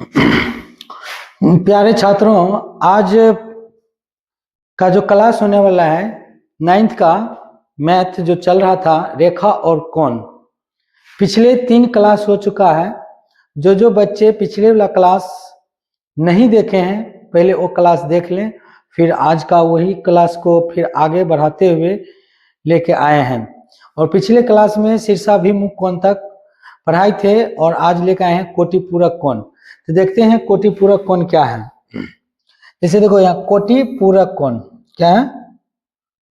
प्यारे छात्रों, आज का जो क्लास होने वाला है 9th का मैथ जो चल रहा था रेखा और कोण, पिछले 3 क्लास हो चुका है। जो बच्चे पिछले वाला क्लास नहीं देखे हैं पहले वो क्लास देख लें, फिर आज का वही क्लास को फिर आगे बढ़ाते हुए लेके आए हैं। और पिछले क्लास में शीर्षाभिमुख कोण तक पढ़ाई थे और आज लेकर आए हैं कोटि पूरक कोण। तो देखते हैं कोटि पूरक कोण क्या है। जैसे देखो यहाँ कोटि पूरक कोण क्या है,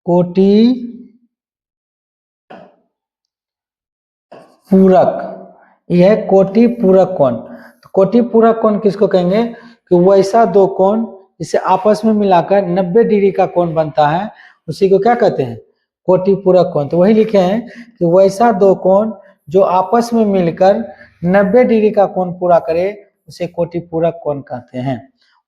कोटि पूरक, यह है कोटि पूरक कोण। तो कोटि पूरक कोण किसको कहेंगे कि वैसा दो कोण जिसे आपस में मिलाकर 90 डिग्री का कोण बनता है, उसी को क्या कहते हैं, कोटि पूरक कोण। तो वही लिखे हैं कि वैसा दो कोण जो आपस में मिलकर 90 डिग्री का कोण पूरा करे उसे कोटि पूरक कोण कहते हैं।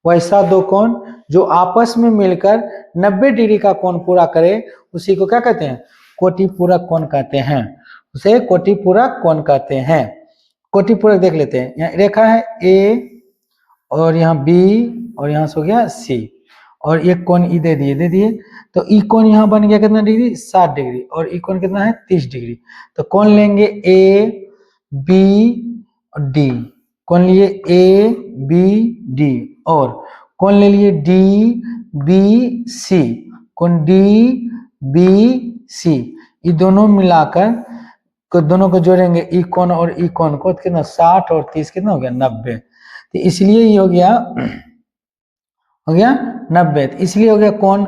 वैसा दो कोण जो आपस में मिलकर 90 डिग्री का कोण पूरा करे उसी को क्या कहते हैं, कोटि पूरक कोण कहते हैं, उसे कोटि पूरक कोण कहते हैं। कोटि पूरक देख लेते हैं। यहाँ रेखा है ए और यहाँ बी और यहाँ से हो गया सी और एक कोण ई दे दिए तो ई कोण यहाँ बन गया कितना डिग्री, 60 डिग्री, और ई कोण कितना है 30 डिग्री। तो कोण लेंगे ए बी और डी, कोण लिए ए बी डी, और कोण ले लिए डी बी सी, कोण डी बी सी, ये दोनों मिलाकर दोनों को जोड़ेंगे ई कोण और ई कोण को, कितना 60 और 30 कितना हो गया 90। तो इसलिए ये हो गया 90। तो इसलिए हो गया कोण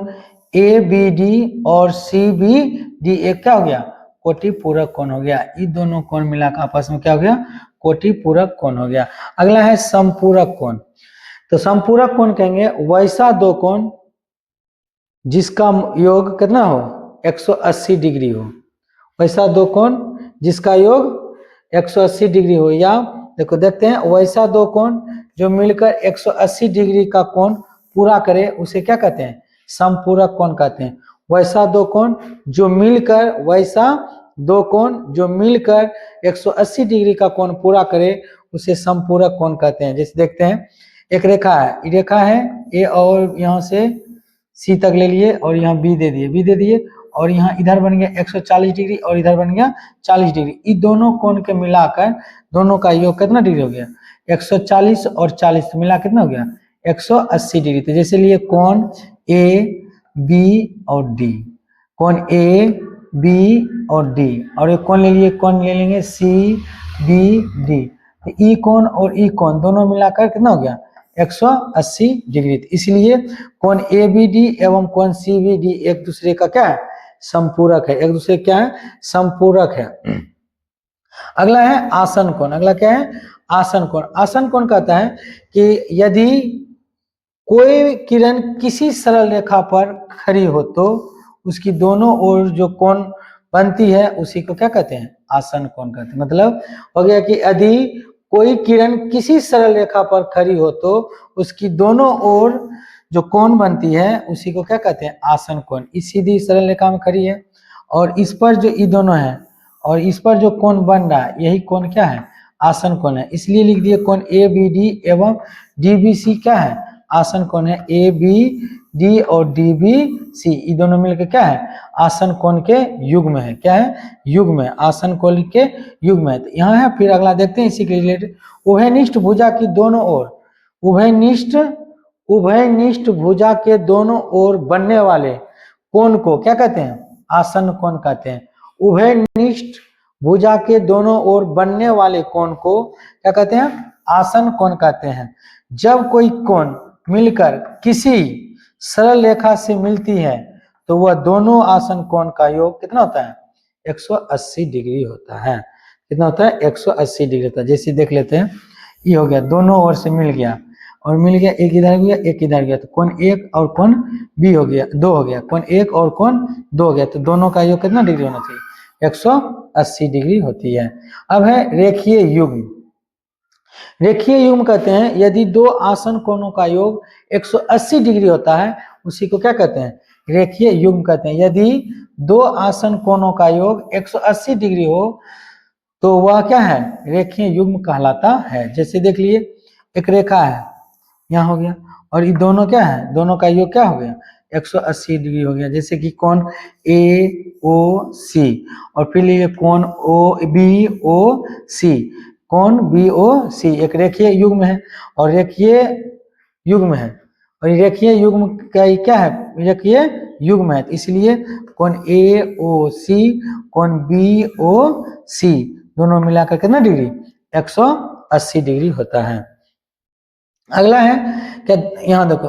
ए बी डी और सी बी डी एक क्या हो गया, कोटि पूरक कोण हो गया। ये दोनों कोण मिलाकर आपस में क्या हो गया, कोटि पूरक कोण हो गया। अगला है समपूरक कोण। तो समपूरक कोण कहेंगे वैसा दो कोण जिसका योग कितना हो 180 डिग्री हो, वैसा दो कोण जिसका योग 180 डिग्री हो। या देखो देखते हैं, वैसा दो कोण जो मिलकर 180 डिग्री का कोण पूरा करे उसे क्या कहते हैं, समपूरक कोण कहते हैं। वैसा दो कोण जो मिलकर, वैसा दो कोण जो मिलकर 180 डिग्री का कोण पूरा करे उसे समपूरक कोण कहते हैं। जैसे देखते हैं, एक रेखा है, ये रेखा है ए और यहाँ से सी तक ले लिए और यहाँ बी दे दिए और यहाँ इधर बन गया 140 डिग्री और इधर बन गया 40 डिग्री। इन दोनों कोण के मिलाकर दोनों का योग कितना डिग्री हो गया, 140 और 40 मिला कितना हो गया 180 डिग्री। तो जैसे लिए कोण ए बी और डी, कोण ए बी और डी, और एक कोण ले लिए, कोण ले लेंगे सी बी डी। तो ई कोण और ई कोण दोनों मिलाकर कितना हो गया 180 डिग्री। इसलिए कोण ए बी डी एवं कोण सी बी डी एक दूसरे का क्या है, समपूरक है, एक दूसरे क्या है, समपूरक है। अगला है आसन कोण। अगला क्या है, आसन कोण। आसन कोण कहता है कि यदि कोई किरण किसी सरल रेखा पर खड़ी हो तो उसकी दोनों ओर जो कोण बनती है उसी को क्या कहते हैं, आसन कोण कहते हैं। मतलब हो गया कि यदि कोई किरण किसी सरल रेखा पर खड़ी हो तो उसकी दोनों ओर जो कोण बनती है उसी को क्या कहते हैं, आसन कोण। इस सीधी सरल रेखा में खड़ी है और इस पर जो ये दोनों है और इस पर जो कोण बन रहा है यही कोण क्या है, आसन कोण है। इसलिए लिख दिए कोण ए बी डी एवं डी बी सी क्या है, आसन कोण है। ए बी डी और डी बी सी ये दोनों मिलकर क्या है, आसन कोण के युग्म है। क्या है, युग्म है, आसन कोण के युग्म है। तो यहाँ है, फिर अगला देखते हैं इसी के रिलेटेड। उभयनिष्ठ भुजा की दोनों ओर, उभयनिष्ठ भुजा के दोनों ओर बनने वाले कोण को क्या कहते हैं, आसन कोण कहते हैं। उभयनिष्ठ भुजा के दोनों ओर बनने वाले कोण को क्या कहते हैं, आसन कोण कहते हैं। जब कोई कोण मिलकर किसी सरल रेखा से मिलती है तो वह दोनों आसन कोण का योग कितना होता है, 180 डिग्री होता है। कितना होता है, 180 डिग्री होता है। जैसे देख लेते हैं, ये हो गया दोनों ओर से मिल गया और मिल गया, एक इधर गया एक इधर गया, तो कोण एक और कोण बी हो गया, दो हो गया, कोण एक और कोण दो हो गया, तो दोनों का योग कितना डिग्री होना चाहिए, 180 डिग्री होती है। अब है रेखीय युग्म। रेखीय युग्म कहते हैं यदि दो आसन कोणों का योग 180 डिग्री होता है उसी को क्या कहते हैं, रेखीय युग्म कहते हैं। यदि दो आसन कोणों का योग 180 डिग्री हो तो वह क्या है, रेखीय युग्म कहलाता है। जैसे देख लिए एक रेखा है, यहाँ हो गया, और ये दोनों क्या है, दोनों का योग क्या हो गया, 180 डिग्री हो गया। जैसे कि कोण ए ओ सी, और फिर ये कोण ओ बी ओ सी, कोण बी ओ सी एक रेखीय युग्म है, और रेखीय युग्म है, और रेखीय युग्म का क्या है, रेखीय युग्म है, इसलिए कोण ए ओ सी कोण बी ओ सी दोनों मिलाकर कितना डिग्री, 180 डिग्री होता है। अगला है क्या, यहाँ देखो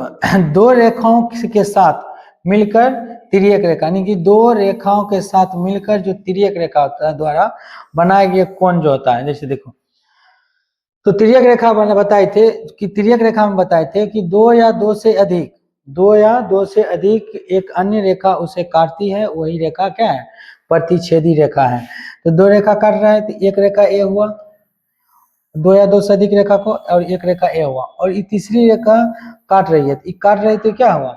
दो रेखाओं के साथ मिलकर तिर्यक रेखा, यानी कि दो रेखाओं के साथ मिलकर जो तिर्यक रेखा होता है द्वारा बनाया गया कोण जो होता है, जैसे देखो तो तिर्यक रेखा मैंने बताए थे कि तिर्यक रेखा में बताए थे कि दो या दो से अधिक एक अन्य रेखा उसे काटती है, वही रेखा क्या है, प्रतिच्छेदी रेखा है। तो दो रेखा काट रहा है, तो एक रेखा ए हुआ, दो या दो से अधिक रेखा को, और एक रेखा ए हुआ, और ये तीसरी रेखा काट रही है, तो काट रही तो क्या हुआ,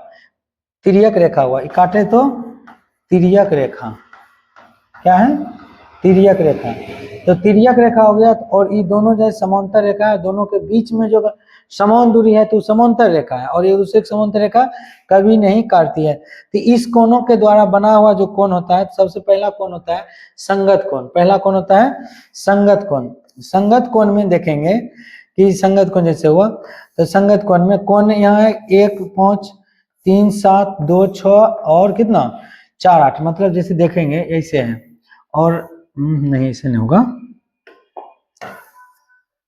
तिर्यक रेखा हुआ, काटे तो तिर्यक रेखा, क्या है, तिर्यक रेखा। तो तिर्यक रेखा हो गया, और ये दोनों जो समांतर रेखा है, दोनों के बीच में जो समान दूरी है तो समांतर रेखा है, और एक दूसरे की समांतर रेखा कभी नहीं काटती है। तो इस कोणों के द्वारा बना हुआ जो कोण होता है, सबसे पहला कोण होता है संगत कोण। पहला कोण होता है संगत कोण। संगत कोण में देखेंगे कि संगत कोण जैसे हुआ, तो संगत कोण में कोण यहाँ है 1 5 3 7 2 6 और कितना 4 8, मतलब जैसे देखेंगे ऐसे है, और नहीं ऐसे नहीं होगा,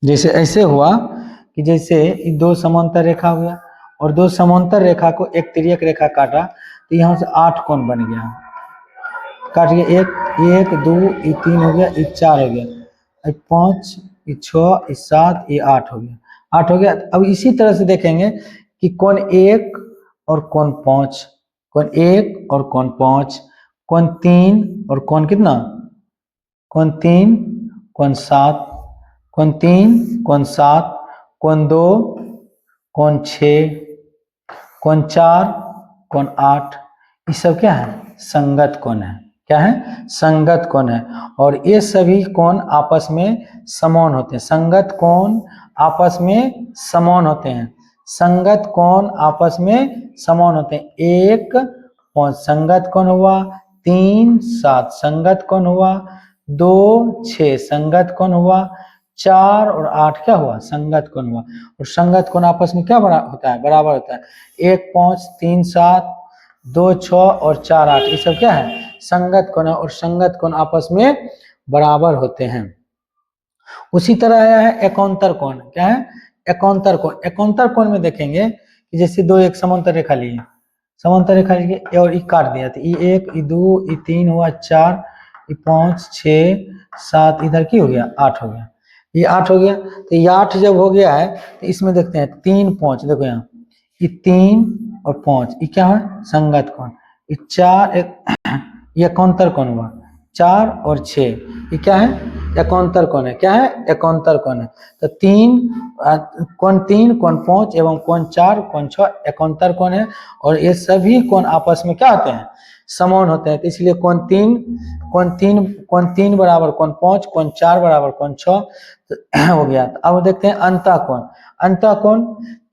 जैसे ऐसे हुआ कि जैसे दो समांतर रेखा हो गया, और दो समांतर रेखा को एक तिर्यक रेखा काटा, तो यहाँ से 8 कोण बन गया, काट गया, 1 2 ये 3 हो गया, ये 4 हो गया, 5 ये 6 ये 7 ये 8 हो गया, 8 हो गया। अब इसी तरह से देखेंगे कि कोण 1 और कोण 5, कोण 1 और कोण 5, कोण 3 और कोण कितना, कोण 3 कोण 7, कोण 3 कोण 7, कोण 2 कोण 6, कोण 4 कोण 8, ये सब क्या है, संगत कोण है। क्या है, संगत कोण है, और ये सभी कोण आपस में समान होते हैं। संगत कोण आपस में समान होते हैं, संगत कोण आपस में समान होते हैं। 1 5 संगत कोण हुआ, 3 7 संगत कोण हुआ, 2 6 संगत कोण हुआ, 4 और 8 क्या हुआ, संगत कोण हुआ। और संगत कोण आपस में क्या होता है, बराबर होता है। 1 5 3 7 2 6 और 4 8 ये सब क्या है, संगत कोण है, और संगत कोण आपस में बराबर होते हैं। उसी तरह है एकांतर कोण। क्या है, एकांतर कोण। एकांतर कोण में देखेंगे कि जैसे दो एक समांतर रेखा लिए, समांतर रेखा लिए और ये काट दिया, तो ये 1 ये 2 ये 3 हुआ, 4 ये 5 6 7, इधर की हो गया 8 हो गया, ये 8 हो गया। तो ये 8 जब हो गया है तो इसमें देखते हैं 3 5, देखो यहाँ ये 3 और 5 ये क्या है, संगत कोण। ये 4 ये एकांतर कोण हुआ, 4 और 6 ये क्या है, एकांतर कोण है। क्या है, एकांतर कोण है। तो 3 कोण 3 कोण 5 एवं कोण 4 कोण 6 एकांतर कोण है, और ये सभी कोण आपस में क्या होते हैं, समान होते हैं। तो इसलिए कोण 3 बराबर कोण 5, कोण 4 बराबर कोण 6 हो गया। तो अब देखते हैं अंतः कोण। अंतः कोण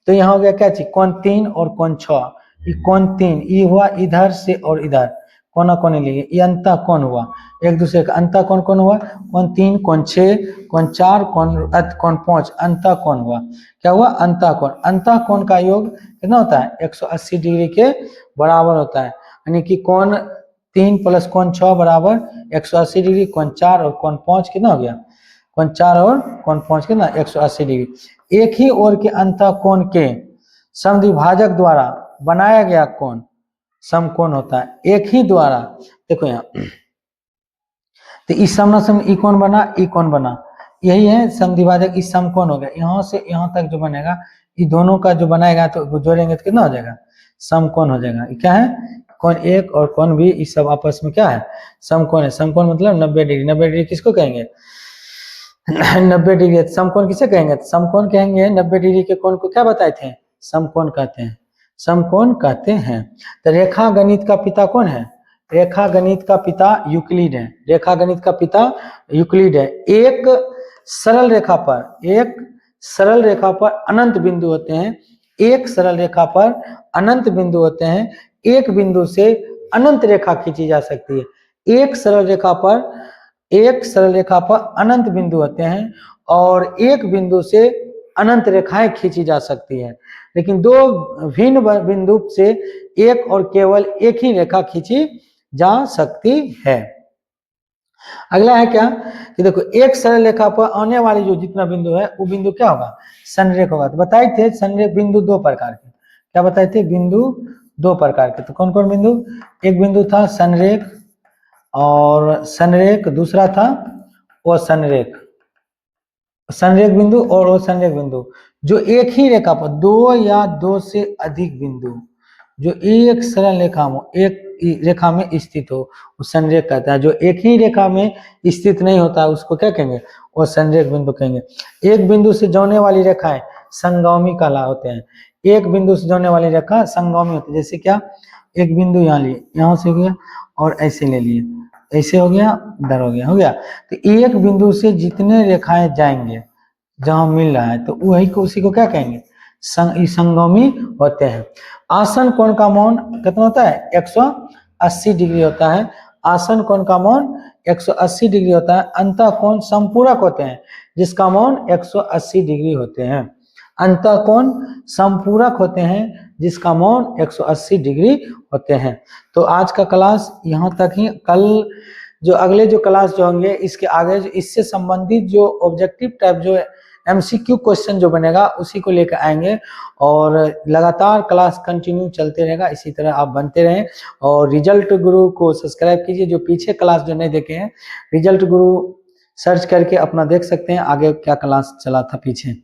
तो यहाँ हो गया क्या चीज, कोण 3 और कोण 6, ये कोण 3 ये हुआ इधर से और इधर कोना कोने लिए, ये अंतः कोण हुआ एक दूसरे का। अंतः कोण कौन हुआ, कोण 3 कोण 6 कोण 4 कोण 5 अंतः कोण हुआ। क्या हुआ, अंतः कोण। अंतः कोण का योग कितना होता है, 180 डिग्री के बराबर होता है। यानी कि कोण 3 प्लस कोण 6 बराबर 180 डिग्री, कोण 4 और कोण 5 कितना हो गया, कोण 4 और कोण 5 कितना 180 डिग्री। एक ही ओर के अंतः कोण के समद्विभाजक द्वारा बनाया गया कोण समकोण होता है, एक ही द्वारा। देखो यहाँ तो इस समकोण ई कोण बना, ई कोण बना, यही है समद्विभाजक, इस समकोण हो गया। यहाँ से यहाँ तक जो बनेगा ये दोनों का जो बनाएगा तो जोड़ेंगे तो कितना हो जाएगा, समकोण हो जाएगा। ये क्या है, कोण 1 और कोण भी इस सब आपस में क्या है, समकोण है। समकोण मतलब 90 डिग्री। 90 डिग्री किसको कहेंगे, 90 डिग्री समकोण किसे कहेंगे, समकोण कहेंगे। 90 डिग्री के कोण को क्या बताए थे, समकोण कहते हैं, समकोण कहते हैं। तो रेखा गणित का पिता कौन है, रेखा गणित का पिता यूक्लिड है। रेखा गणित का पिता यूक्लिड है। एक सरल रेखा पर, एक सरल रेखा पर अनंत बिंदु होते हैं, एक सरल रेखा पर अनंत बिंदु होते हैं, एक बिंदु से अनंत रेखा खींची जा सकती है। एक सरल रेखा पर अनंत बिंदु होते हैं और एक बिंदु से अनंत रेखाएं खींची जा सकती है, लेकिन दो भिन्न बिंदु से एक और केवल एक ही रेखा खींची जा सकती है। अगला है क्या कि देखो एक सरल रेखा पर आने वाली जो जितना बिंदु है वो बिंदु क्या होगा, संरेख होगा। तो बताए थे संरेख बिंदु दो प्रकार के, क्या बताए थे, बिंदु दो प्रकार के। तो कौन कौन बिंदु, एक बिंदु था संरेख और संरेख, दूसरा था वो संरेख, संरेख बिंदु और वो संरेख बिंदु जो एक ही रेखा पर दो या दो से अधिक बिंदु जो एक सरल रेखा में एक रेखा में स्थित हो उस संरेख कहता है। जो एक ही रेखा में स्थित नहीं होता उसको क्या कहेंगे, वो संरेख बिंदु कहेंगे। एक बिंदु से जोड़ने वाली रेखाएं संगामी कहला होते हैं, एक बिंदु से जोड़ने वाली रेखा संगामी होती है। जैसे क्या, एक बिंदु यहाँ लिए, यहाँ से हो गया और ऐसे ले लिए, ऐसे हो गया, इधर हो गया। तो एक बिंदु से जितने रेखाएं जाएंगे जहां मिल रहा है तो वही को उसी को क्या कहेंगे, संगामी होते हैं। आसन कोण का मान कितना होता है, 180 डिग्री होता है। आसन कोण का मान 180 डिग्री होता है। अंतः कोण संपूरक होते हैं जिसका मान 180 डिग्री होते हैं। अंतः कोण संपूरक होते हैं जिसका मान 180 डिग्री होते हैं। तो आज का क्लास यहाँ तक ही। कल जो अगले जो क्लास जो होंगे इसके आगे जो इससे संबंधित जो ऑब्जेक्टिव टाइप जो MCQ क्वेश्चन जो बनेगा उसी को लेकर आएंगे और लगातार क्लास कंटिन्यू चलते रहेगा। इसी तरह आप बनते रहें और रिजल्ट गुरु को सब्सक्राइब कीजिए। जो पीछे क्लास जो नहीं देखे हैं, रिजल्ट गुरु सर्च करके अपना देख सकते हैं आगे क्या क्लास चला था पीछे।